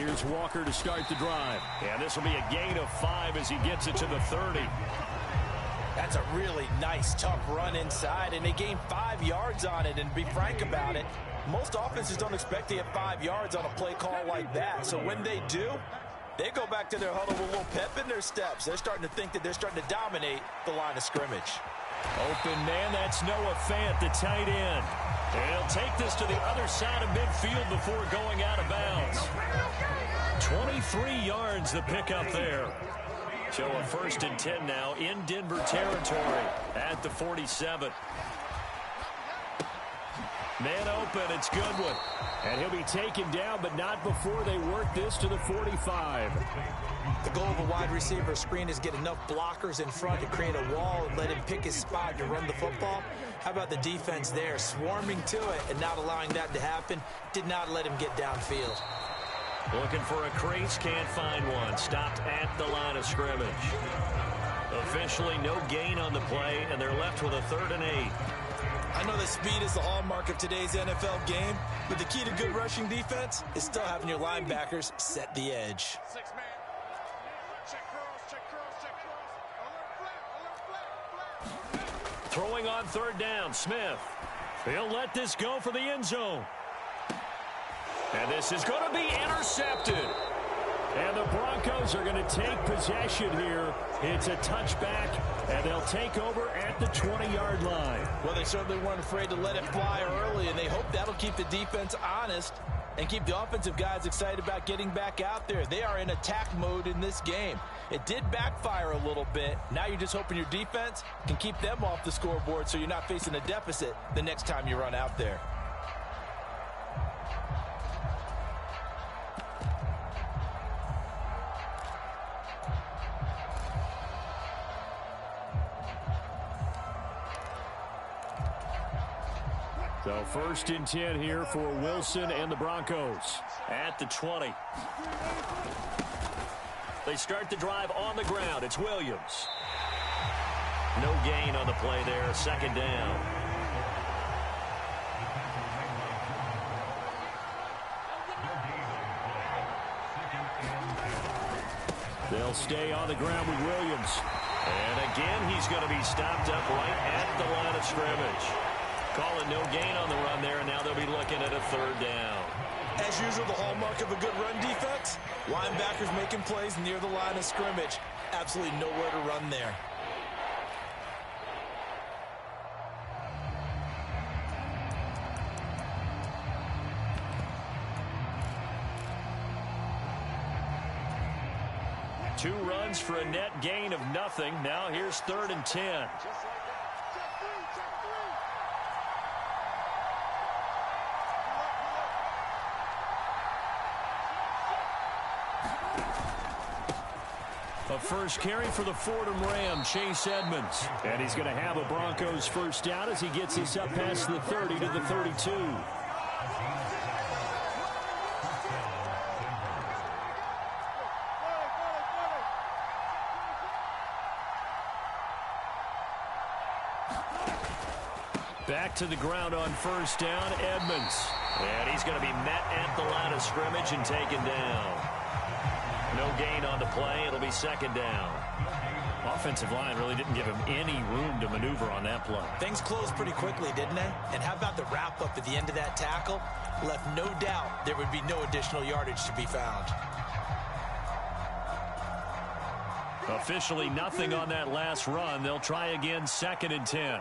Here's Walker to start the drive. And this will be a gain of 5 as he gets it to the 30. That's a really nice, tough run inside, and they gained 5 yards on it. And to be frank about it, most offenses don't expect to get 5 yards on a play call like that. So when they do, they go back to their huddle with a little pep in their steps. They're starting to think that they're starting to dominate the line of scrimmage. Open man, that's Noah Fant, the tight end. And he'll take this to the other side of midfield before going out of bounds. 23 yards the pickup there. So a 1st and 10 now in Denver territory at the 47. Man open, it's Goodwin. And he'll be taken down, but not before they work this to the 45. The goal of a wide receiver screen is get enough blockers in front to create a wall and let him pick his spot to run the football. How about the defense there, swarming to it and not allowing that to happen? Did not let him get downfield. Looking for a crease, can't find one. Stopped at the line of scrimmage. Officially no gain on the play, and they're left with a 3rd and 8. I know that speed is the hallmark of today's NFL game, but the key to good rushing defense is still having your linebackers set the edge. Throwing on 3rd down, Smith. He'll let this go for the end zone. And this is going to be intercepted. And the Broncos are going to take possession here. It's a touchback, and they'll take over at the 20-yard line. Well, they certainly weren't afraid to let it fly early, and they hope that'll keep the defense honest and keep the offensive guys excited about getting back out there. They are in attack mode in this game. It did backfire a little bit. Now you're just hoping your defense can keep them off the scoreboard so you're not facing a deficit the next time you run out there. So 1st and 10 here for Wilson and the Broncos at the 20. They start the drive on the ground. It's Williams. No gain on the play there. 2nd down. They'll stay on the ground with Williams. And again, he's going to be stopped up right at the line of scrimmage. Calling no gain on the run there, and now they'll be looking at a 3rd down. As usual, the hallmark of a good run defense, linebackers making plays near the line of scrimmage. Absolutely nowhere to run there. Two runs for a net gain of nothing. Now here's 3rd and 10. A first carry for the Fordham Ram, Chase Edmonds. And he's going to have a Broncos 1st down as he gets this up past the 30 to the 32. Back to the ground on 1st down, Edmonds. And he's going to be met at the line of scrimmage and taken down. No gain on the play. It'll be 2nd down. Offensive line really didn't give him any room to maneuver on that play. Things closed pretty quickly, didn't they? And how about the wrap-up at the end of that tackle? Left no doubt there would be no additional yardage to be found. Officially nothing on that last run. They'll try again, 2nd and 10.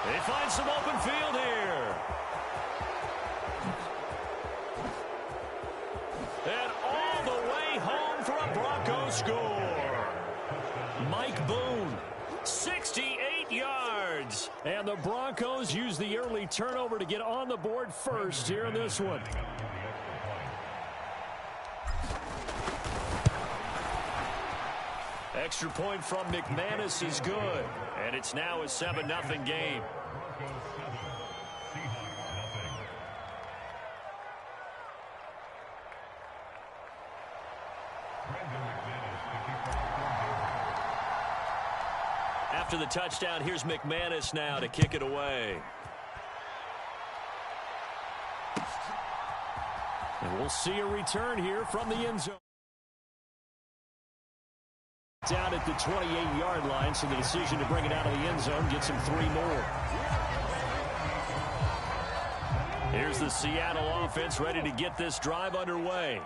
They find some open field here. And all the way home for a Broncos score. Mike Boone, 68 yards. And the Broncos use the early turnover to get on the board first here in this one. Extra point from McManus is good. And it's now a 7-0 game. After the touchdown, here's McManus now to kick it away. And we'll see a return here from the end zone. Down at the 28-yard line, so the decision to bring it out of the end zone gets him 3 more. Here's the Seattle offense ready to get this drive underway.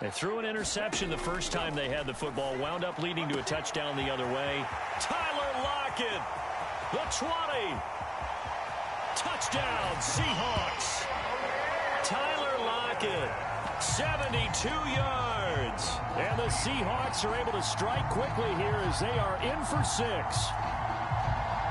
They threw an interception the first time they had the football, wound up leading to a touchdown the other way. Tyler Lockett, the 20. Touchdown, Seahawks. Tyler Lockett, 72 yards. And the Seahawks are able to strike quickly here as they are in for 6.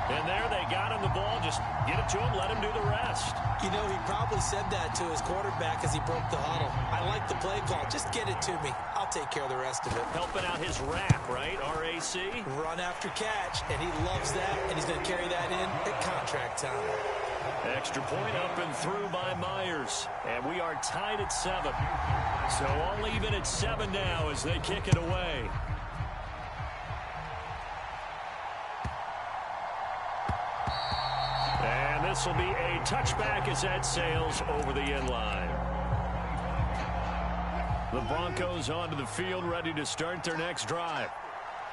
And there they got him the ball. Just get it to him, let him do the rest. You know, he probably said that to his quarterback as he broke the huddle. I like the play call. Just get it to me. I'll take care of the rest of it. Helping out his RAC, right? R-A-C? Run after catch, and he loves that, and he's going to carry that in at contract time. Extra point up and through by Myers. And we are tied at 7. So all even at 7 now as they kick it away. And this will be a touchback as that sails over the end line. The Broncos onto the field, ready to start their next drive.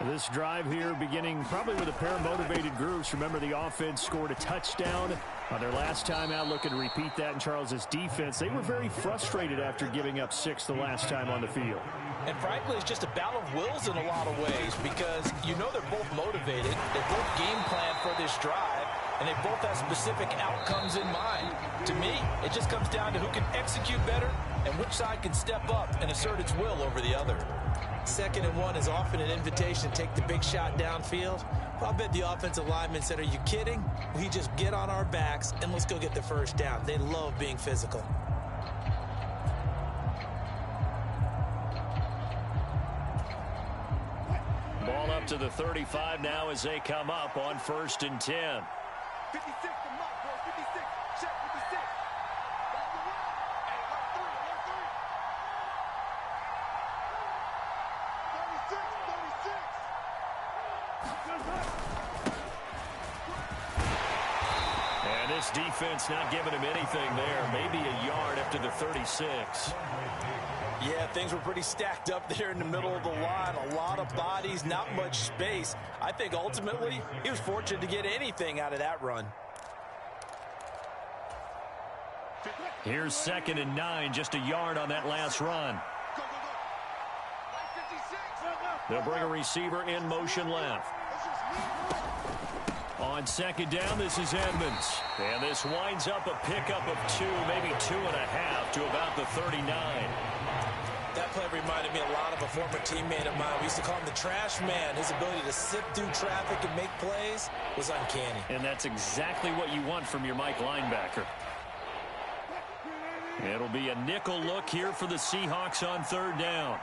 This drive here beginning probably with a pair of motivated groups. Remember, the offense scored a touchdown on their last time out. Looking to repeat that in Charles's defense. They were very frustrated after giving up 6 the last time on the field. And frankly, it's just a battle of wills in a lot of ways because you know they're both motivated. They both game plan for this drive, and they both have specific outcomes in mind. To me, it just comes down to who can execute better and which side can step up and assert its will over the other. 2nd and 1 is often an invitation to take the big shot downfield. Well, I bet the offensive lineman said, are you kidding? We just get on our backs and let's go get the first down. They love being physical. Ball up to the 35 now as they come up on 1st and 10. 56 to Mark, bro. 56. Check 56. Back to right. Hey, 1 3. 36. 36. And this defense not giving him anything there. Maybe a yard up to the 36. Yeah, things were pretty stacked up there in the middle of the line. A lot of bodies, not much space. I think ultimately he was fortunate to get anything out of that run. Here's 2nd and 9, just a yard on that last run. They'll bring a receiver in motion left. On 2nd down, this is Edmonds. And this winds up a pickup of 2, maybe 2.5 to about the 39. That play reminded me a lot of a former teammate of mine. We used to call him the trash man. His ability to sift through traffic and make plays was uncanny. And that's exactly what you want from your Mike linebacker. It'll be a nickel look here for the Seahawks on 3rd down.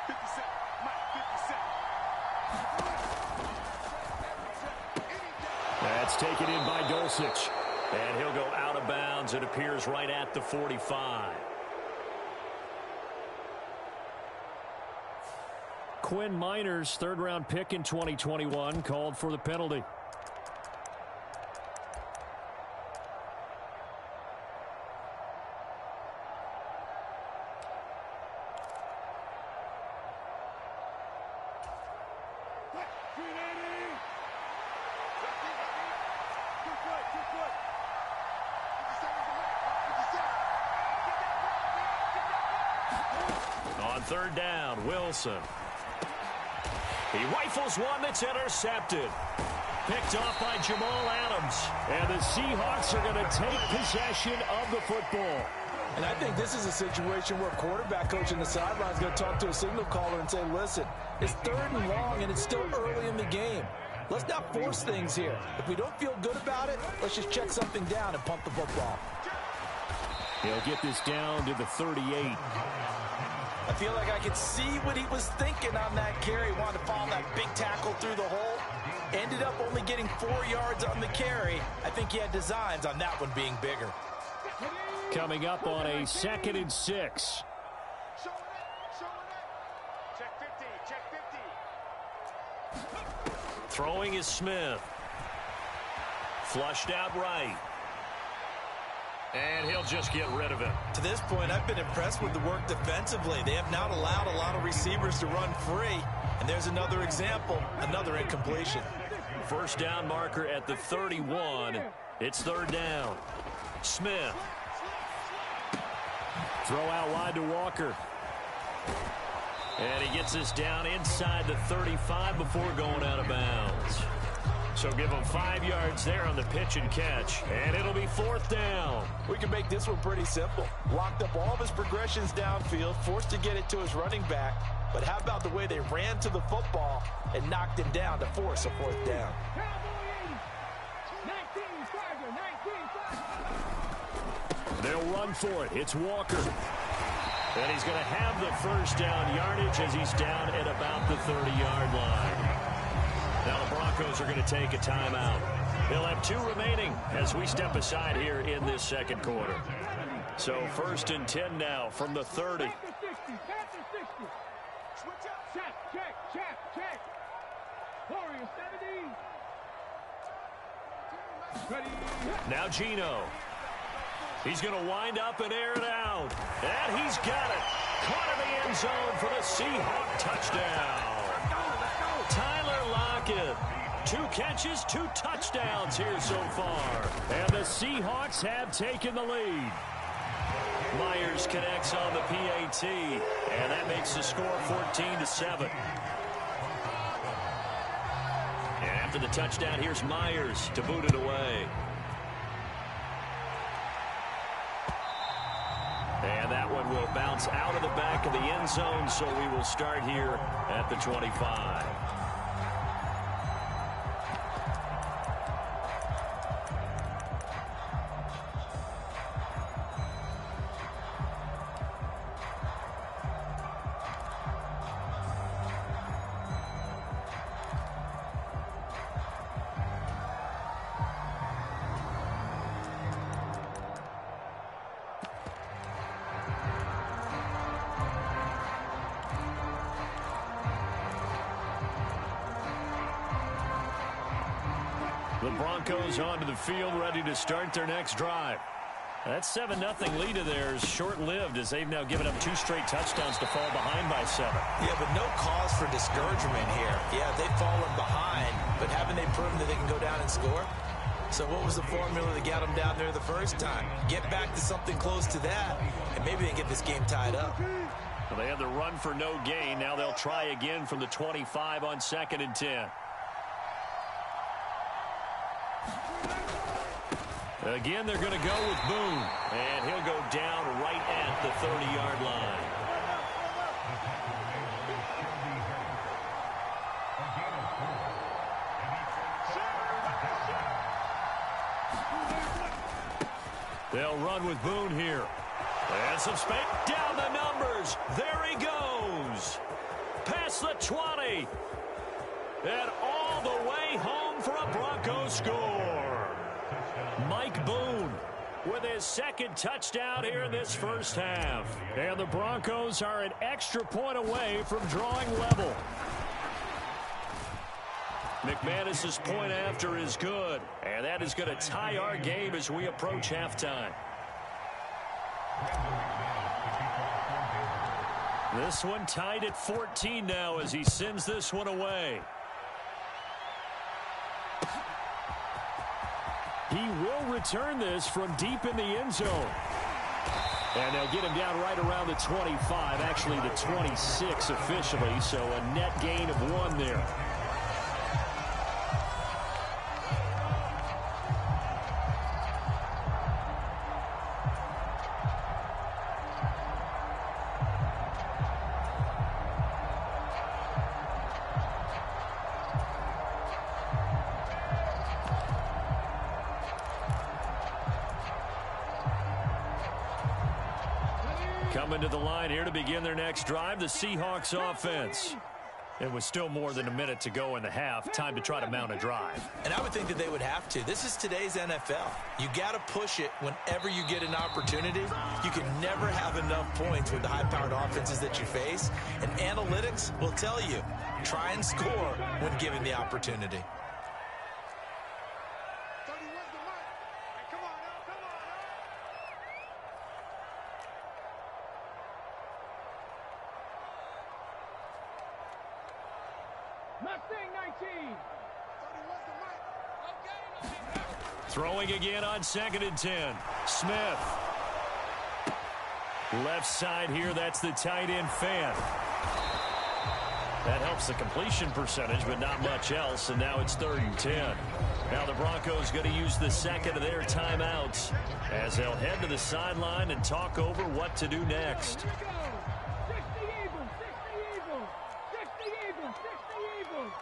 57. That's taken in by Dulcich. And he'll go out of bounds. It appears right at the 45. Quinn Miners, 3rd-round pick in 2021, called for the penalty. On 3rd down, Wilson. He rifles one that's intercepted. Picked off by Jamal Adams. And the Seahawks are going to take possession of the football. And I think this is a situation where a quarterback coach in the sideline is going to talk to a signal caller and say, listen, it's 3rd and long and it's still early in the game. Let's not force things here. If we don't feel good about it, let's just check something down and pump the football. He'll get this down to the 38. I feel like I could see what he was thinking on that carry. Wanted to follow that big tackle through the hole. Ended up only getting 4 yards on the carry. I think he had designs on that one being bigger. Coming up on a 2nd and 6. Check 50. Check 50. Throwing is Smith. Flushed out right. And he'll just get rid of it. To this point, I've been impressed with the work defensively. They have not allowed a lot of receivers to run free. And there's another example, another incompletion. First down marker at the 31. It's third down. Smith. Throw out wide to Walker. And he gets us down inside the 35 before going out of bounds. So give him 5 yards there on the pitch and catch. And it'll be fourth down. We can make this one pretty simple. Locked up all of his progressions downfield, forced to get it to his running back. But how about the way they ran to the football and knocked him down to force a fourth down? They'll run for it. It's Walker. And he's going to have the first down yardage as he's down at about the 30-yard line. Now the Broncos are going to take a timeout. They'll have 2 remaining as we step aside here in this second quarter. So first and 10 now from the 30. Now Geno. He's going to wind up and air it out. And he's got it. Caught in the end zone for the Seahawk touchdown. Tyler Lockett. 2 catches, 2 touchdowns here so far. And the Seahawks have taken the lead. Myers connects on the PAT. And that makes the score 14-7. And after the touchdown, here's Myers to boot it away. And that one will bounce out of the back of the end zone, so we will start here at the 25. The Broncos onto the field, ready to start their next drive. That 7-0 lead of theirs short-lived as they've now given up 2 straight touchdowns to fall behind by 7. Yeah, but no cause for discouragement here. Yeah, they've fallen behind, but haven't they proven that they can go down and score? So what was the formula that got them down there the first time? Get back to something close to that, and maybe they get this game tied up. Well, they had the run for no gain. Now they'll try again from the 25 on 2nd and 10. Again, they're going to go with Boone. And he'll go down right at the 30-yard line. They'll run with Boone here. And some space. Down the numbers. There he goes. Past the 20. And all the way home for a Broncos score. Mike Boone with his 2nd touchdown here in this first half. And the Broncos are an extra point away from drawing level. McManus's point after is good. And that is going to tie our game as we approach halftime. This one tied at 14 now as he sends this one away. He will return this from deep in the end zone. And they'll get him down right around the 25, actually the 26 officially, so a net gain of 1 there. Coming to the line here to begin their next drive, the Seahawks offense. And with still more than a minute to go in the half, time to try to mount a drive. And I would think that they would have to. This is today's NFL. You got to push it whenever you get an opportunity. You can never have enough points with the high-powered offenses that you face. And analytics will tell you, try and score when given the opportunity. Mustang 19. Throwing again on 2nd and 10. Smith. Left side here, that's the tight end Fant. That helps the completion percentage, but not much else, and now it's 3rd and 10. Now the Broncos going to use the second of their timeouts as they'll head to the sideline and talk over what to do next. 60 Eagles, 60 Eagles, 60 Eagles, 60 Eagles.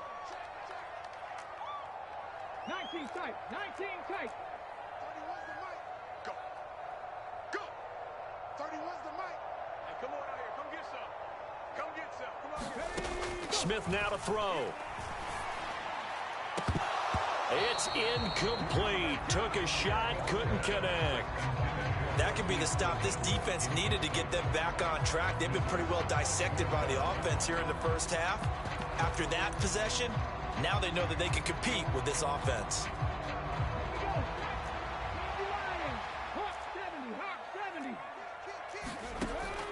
19 tight, 19 tight. 31's the mic. Go. Go. 31's the mic. Hey, come on out here. Come get some. Come get some. Come on. Smith now to throw. It's incomplete. Took a shot, couldn't connect. That could be the stop this defense needed to get them back on track. They've been pretty well dissected by the offense here in the first half. After that possession, now they know that they can compete with this offense.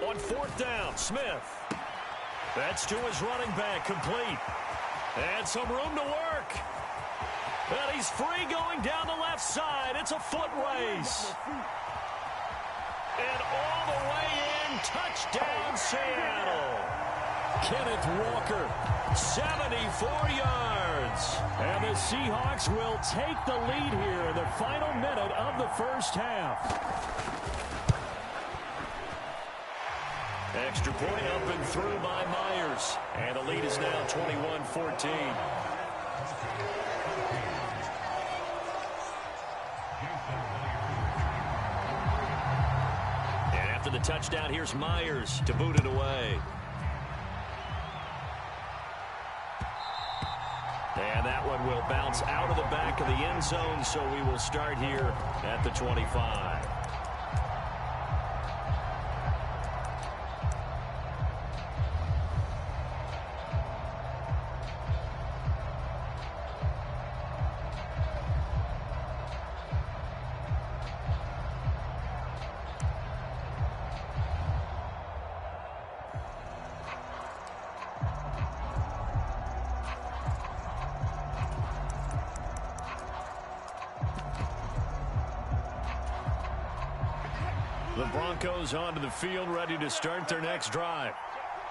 On 4th down, Smith. That's to his running back, complete. And some room to work. And he's free going down the left side. It's a foot race. And all the way in, touchdown Seattle. Kenneth Walker, 74 yards. And the Seahawks will take the lead here in the final minute of the first half. Extra point up and through by Myers. And the lead is now 21-14. And after the touchdown, here's Myers to boot it away. And that one will bounce out of the back of the end zone, so we will start here at the 25. The Broncos onto the field, ready to start their next drive.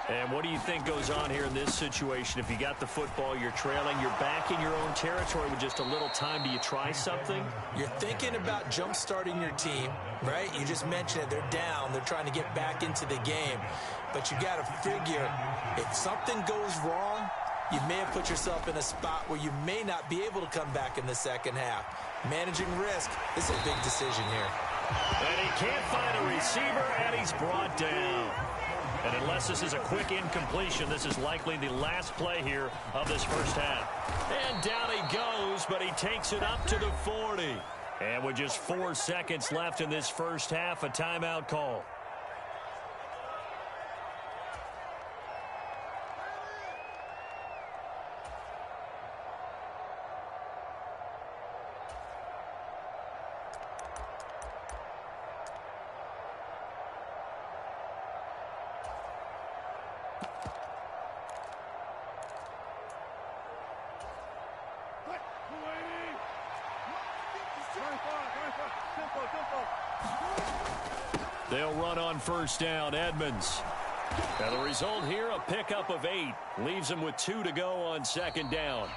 And what do you think goes on here in this situation? If you got the football, you're trailing, you're back in your own territory with just a little time. Do you try something? You're thinking about jump-starting your team, right? You just mentioned it. They're down. They're trying to get back into the game. But you got to figure, if something goes wrong, you may have put yourself in a spot where you may not be able to come back in the second half. Managing risk is a big decision here. And he can't find a receiver, and he's brought down. And unless this is a quick incompletion, this is likely the last play here of this first half. And down he goes, but he takes it up to the 40. And with just 4 seconds left in this first half, a timeout call. They'll run on first down, Edmonds. And the result here, a pickup of 8. Leaves them with 2 to go on second down.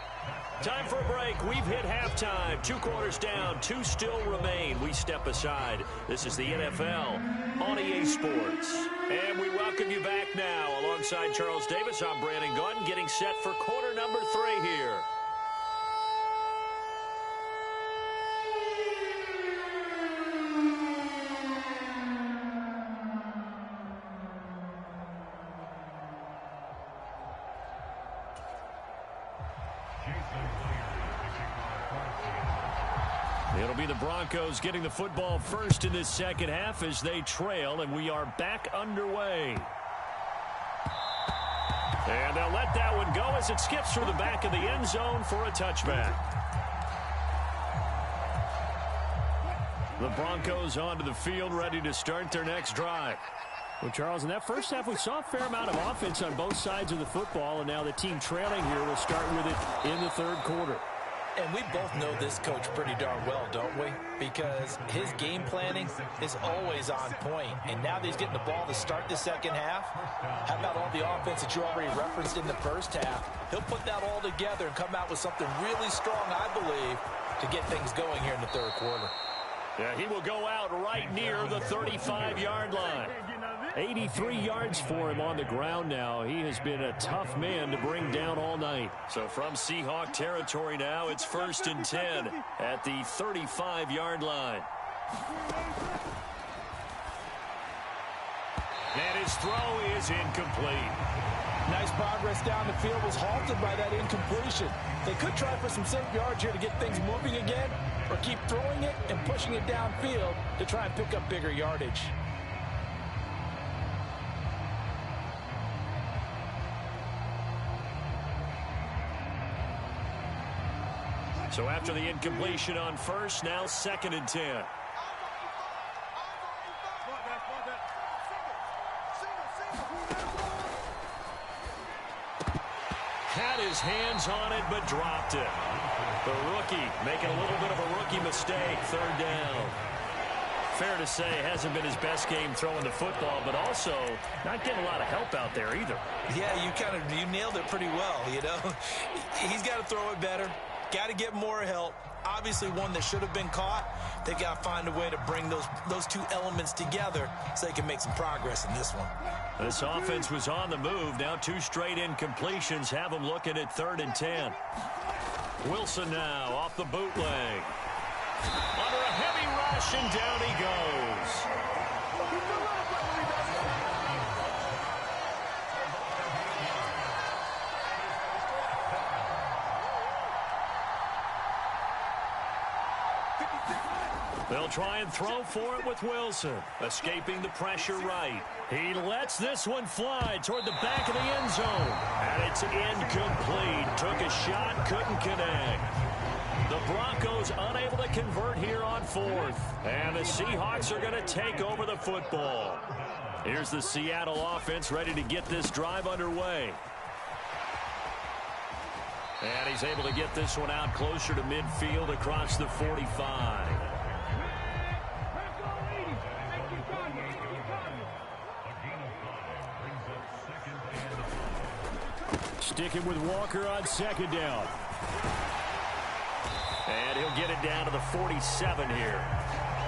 Time for a break. We've hit halftime. 2 quarters down, 2 still remain. We step aside. This is the NFL on EA Sports. And we welcome you back now. Alongside Charles Davis, I'm Brandon Gunn, getting set for quarter number 3 here. It'll be the Broncos getting the football first in this second half as they trail, and we are back underway. And they'll let that one go as it skips through the back of the end zone for a touchback. The Broncos onto the field, ready to start their next drive. Well, Charles, in that first half, we saw a fair amount of offense on both sides of the football, and now the team trailing here will start with it in the third quarter. And we both know this coach pretty darn well, don't we? Because his game planning is always on point. And now that he's getting the ball to start the second half, how about all the offense that you already referenced in the first half? He'll put that all together and come out with something really strong, I believe, to get things going here in the third quarter. Yeah, he will go out right near the 35-yard line. 83 yards for him on the ground now. He has been a tough man to bring down all night. So from Seahawk territory now, it's 1st and 10 at the 35-yard line. And his throw is incomplete. Nice progress down the field was halted by that incompletion. They could try for some safe yards here to get things moving again, or keep throwing it and pushing it downfield to try and pick up bigger yardage. So after the incompletion on first, now 2nd and 10. Had his hands on it, but dropped it. The rookie making a little bit of a rookie mistake. 3rd down. Fair to say, hasn't been his best game throwing the football, but also not getting a lot of help out there either. Yeah, you nailed it pretty well, you know. He's got to throw it better. Got to get more help. Obviously one that should have been caught. They've got to find a way to bring those two elements together so they can make some progress in this one. This offense was on the move. Now 2 straight incompletions have them looking at 3rd and 10. Wilson now off the bootleg. Under a heavy rush, and down he goes. They'll try and throw for it with Wilson. Escaping the pressure right. He lets this one fly toward the back of the end zone. And it's incomplete. Took a shot, couldn't connect. The Broncos unable to convert here on 4th. And the Seahawks are going to take over the football. Here's the Seattle offense ready to get this drive underway. And he's able to get this one out closer to midfield across the 45. Sticking with Walker on 2nd down. And he'll get it down to the 47 here.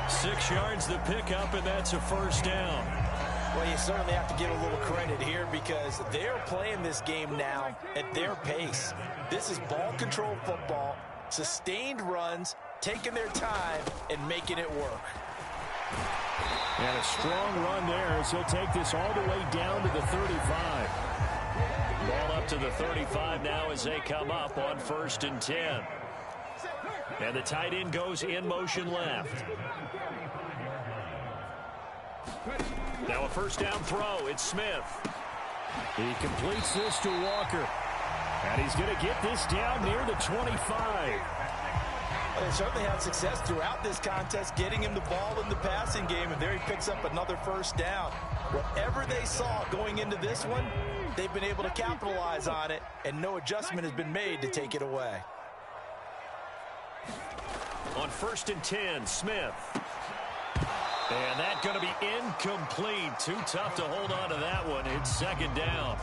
6 yards the pickup, and that's a 1st down. Well, you certainly have to give a little credit here because they're playing this game now at their pace. This is ball control football, sustained runs, taking their time, and making it work. And a strong run there as he'll take this all the way down to the 35. Ball up to the 35 now as they come up on 1st and 10. And the tight end goes in motion left. Now a 1st down throw. It's Smith. He completes this to Walker. And he's going to get this down near the 25. They certainly had success throughout this contest getting him the ball in the passing game, and there he picks up another 1st down. Whatever they saw going into this one, they've been able to capitalize on it, and no adjustment has been made to take it away. On 1st and 10, Smith. And that's going to be incomplete. Too tough to hold on to that one. It's 2nd down.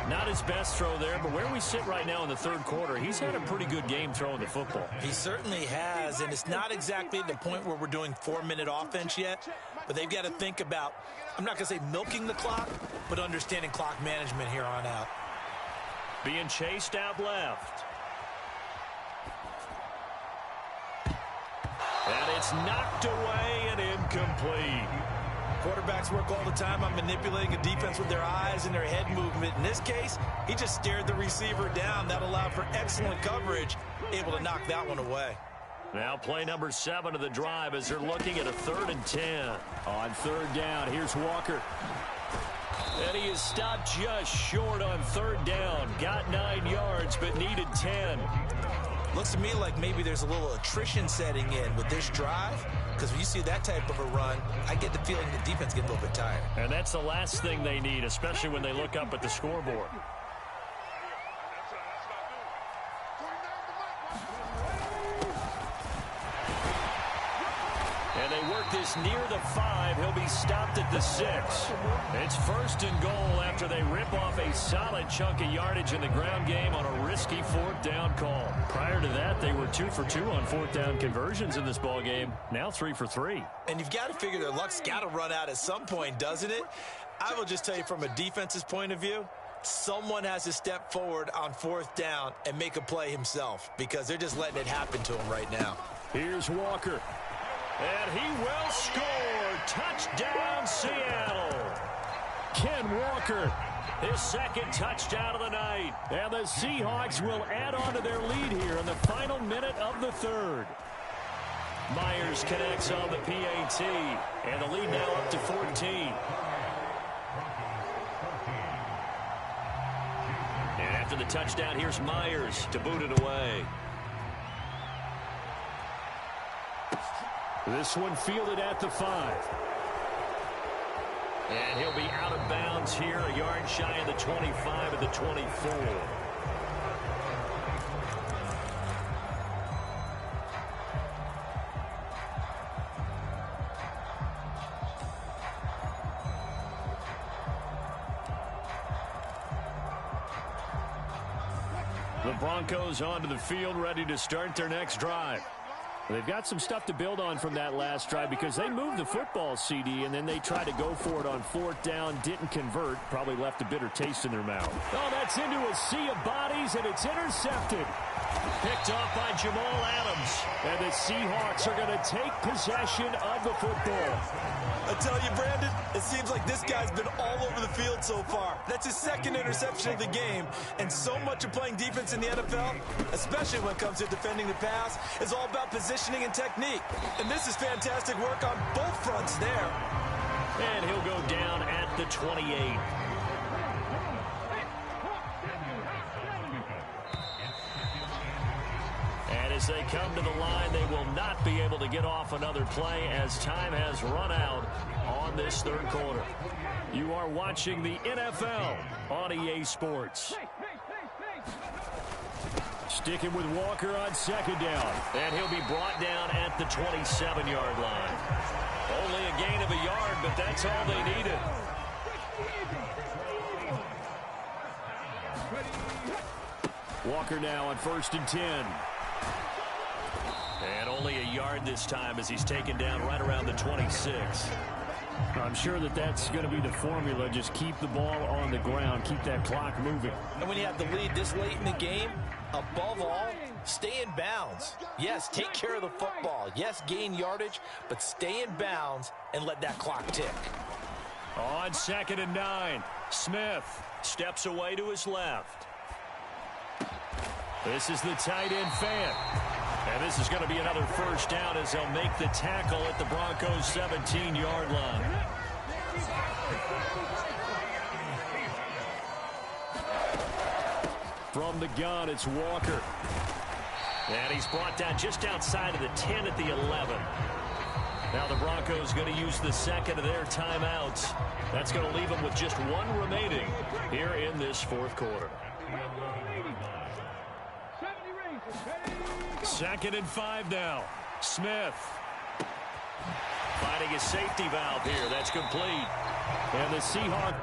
Not his best throw there, but where we sit right now in the 3rd quarter, he's had a pretty good game throwing the football. He certainly has, and it's not exactly the point where we're doing 4-minute offense yet, but they've got to think about, I'm not going to say milking the clock, but understanding clock management here on out. Being chased out left. And it's knocked away and incomplete. Quarterbacks work all the time on manipulating a defense with their eyes and their head movement. In this case, he just stared the receiver down. That allowed for excellent coverage, able to knock that one away. Now play number 7 of the drive as they're looking at a 3rd and 10. On 3rd down, here's Walker. And he is stopped just short on 3rd down. Got 9 yards, but needed 10. Looks to me like maybe there's a little attrition setting in with this drive, because when you see that type of a run, I get the feeling the defense gets a little bit tired. And that's the last thing they need, especially when they look up at the scoreboard. And they work this near the 5. He'll be stopped at the 6. It's 1st and goal after they rip off a solid chunk of yardage in the ground game on a risky 4th down call. Prior to that, they were 2 for 2 on 4th down conversions in this ball game. Now 3 for 3. And you've got to figure their luck's got to run out at some point, doesn't it? I will just tell you from a defense's point of view, someone has to step forward on 4th down and make a play himself, because they're just letting it happen to him right now. Here's Walker. And he will score. Touchdown, Seattle. Ken Walker, his 2nd touchdown of the night. And the Seahawks will add on to their lead here in the final minute of the 3rd. Myers connects on the PAT. And the lead now up to 14. And after the touchdown, here's Myers to boot it away. This one fielded at the 5. And he'll be out of bounds here, a yard shy of the 25 at the 24. The Broncos onto the field, ready to start their next drive. They've got some stuff to build on from that last drive, because they moved the football, CD, and then they tried to go for it on 4th down, didn't convert, probably left a bitter taste in their mouth. Oh, that's into a sea of bodies, and it's intercepted. Picked off by Jamal Adams, and the Seahawks are going to take possession of the football. I tell you, Brandon, it seems like this guy's been all over the field so far. That's his 2nd interception of the game, and so much of playing defense in the NFL, especially when it comes to defending the pass, is all about positioning and technique. And this is fantastic work on both fronts there. And he'll go down at the 28. And as they come to the line, they will not be able to get off another play as time has run out on this 3rd quarter. You are watching the NFL on EA Sports. Sticking with Walker on 2nd down. And he'll be brought down at the 27-yard line. Only a gain of a yard, but that's all they needed. Walker now on 1st and 10. And only a yard this time as he's taken down right around the 26. I'm sure that that's going to be the formula. Just keep the ball on the ground. Keep that clock moving. And when you have the lead this late in the game, above all, stay in bounds. Yes, take care of the football. Yes, gain yardage, but stay in bounds and let that clock tick. On 2nd and 9, Smith steps away to his left. This is the tight end Fant. And this is going to be another 1st down as they'll make the tackle at the Broncos' 17-yard line. From the gun, it's Walker. And he's brought down just outside of the 10 at the 11. Now the Broncos going to use the 2nd of their timeouts. That's going to leave them with just 1 remaining here in this 4th quarter. 2nd and 5 now. Smith finding a safety valve here. That's complete. And the Seahawks